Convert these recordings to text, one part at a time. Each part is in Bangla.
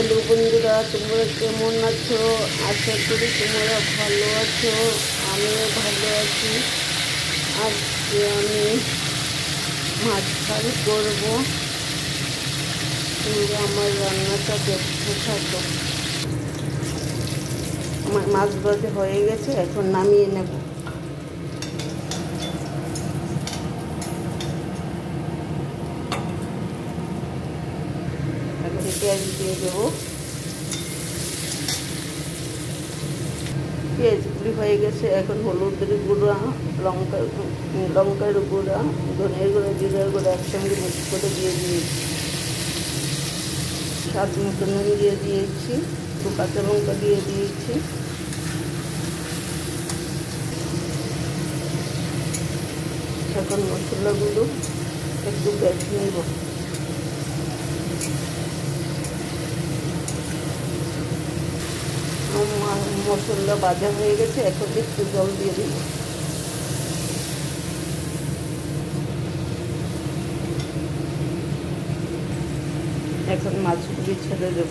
হ্যালো বন্ধুরা, তোমরা কেমন আছো? আশা করি তোমরা ভালো আছো। আমিও ভালো আছি। আজকে আমি মাছ ফ্রাই করবো। তোমরা আমার রান্নাটা দেখতে থাকো। আমার মাছ ভাজা হয়ে গেছে, এখন নামিয়ে নেব। এখন পেঁয়াজ দিয়ে দেবো। পেঁয়াজগুলি হয়ে গেছে, এখন হলুদের গুঁড়া, লঙ্কার গুঁড়া, ধনের গুঁড়া, জিরার গুঁড়া একসঙ্গে মিক্স করে দিয়ে দিয়েছি। স্বাদ মতো নুন দিয়ে দিয়েছি, একটু কাঁচা লঙ্কা দিয়ে দিয়েছি। এখন মশলাগুলো একটু বেটে নেব। মশলা ভাজা হয়ে গেছে, এখন একটু জল দিয়ে দেব। এখন মাছগুলি ছেড়ে দেব।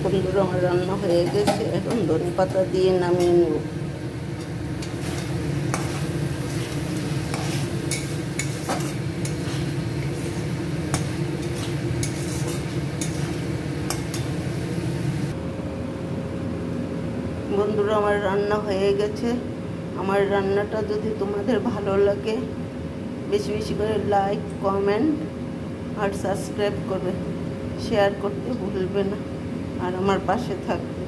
বন্ধুরা, আমার রান্না হয়ে গেছে, এখন ধনে পাতা দিয়ে নামিয়ে নেব। বন্ধুরা, আমার রান্না হয়ে গেছে। আমার রান্নাটা যদি তোমাদের ভালো লাগে, বেশি বেশি করে লাইক, কমেন্ট আর সাবস্ক্রাইব করবে, শেয়ার করতে ভুলবে না, আর আমার পাশে থাকবে।